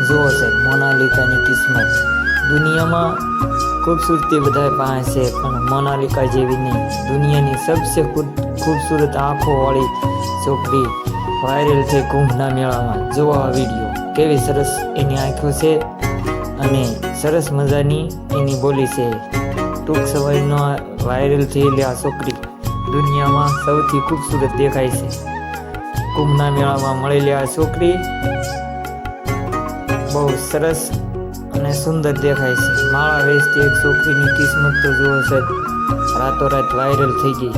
જુઓ છે મોનાલિકાની કિસ્મત. દુનિયામાં ખૂબસૂરતી બધા પાસે છે, પણ મોનાલિકા જેવી નહીં. દુનિયાની સબસે ખૂબસૂરત આંખોવાળી છોકરી વાયરલ થઈ કુંભના મેળામાં. જુઓ આ વિડીયો, કેવી સરસ એની આંખો છે અને સરસ મજાની એની બોલી છે. ટૂંક સમયમાં વાયરલ થયેલી આ છોકરી દુનિયામાં સૌથી ખૂબસૂરત દેખાય છે. કુંભના મેળામાં મળેલી આ છોકરી બહુ સરસ અને સુંદર દેખાય છે. માળા વેચતી એક છોકરીની કિસ્મત તો જુઓ છે, રાતોરાત વાયરલ થઈ ગઈ.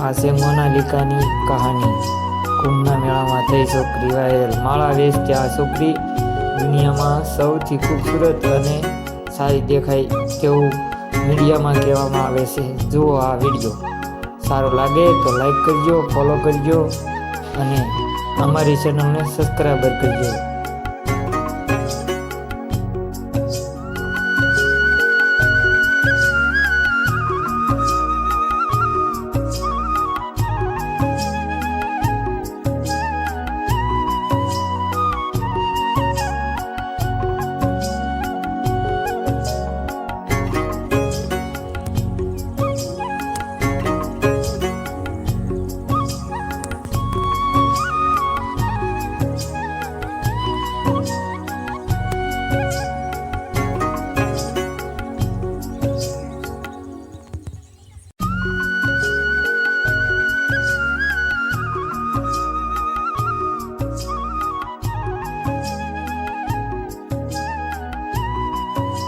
આ છે મોનાલિકાની કહાની. કુંભના મેળામાં થઈ છોકરી વાયરલ. માળા વેચતી આ છોકરી દુનિયામાં સૌથી ખૂબસૂરત અને સારી દેખાય તેવું મીડિયામાં કહેવામાં આવે છે. જુઓ આ વિડીયો, સારો લાગે તો લાઈક કરજો, ફોલો કરજો અને અમારી ચેનલને સબસ્ક્રાઈબર કરજો.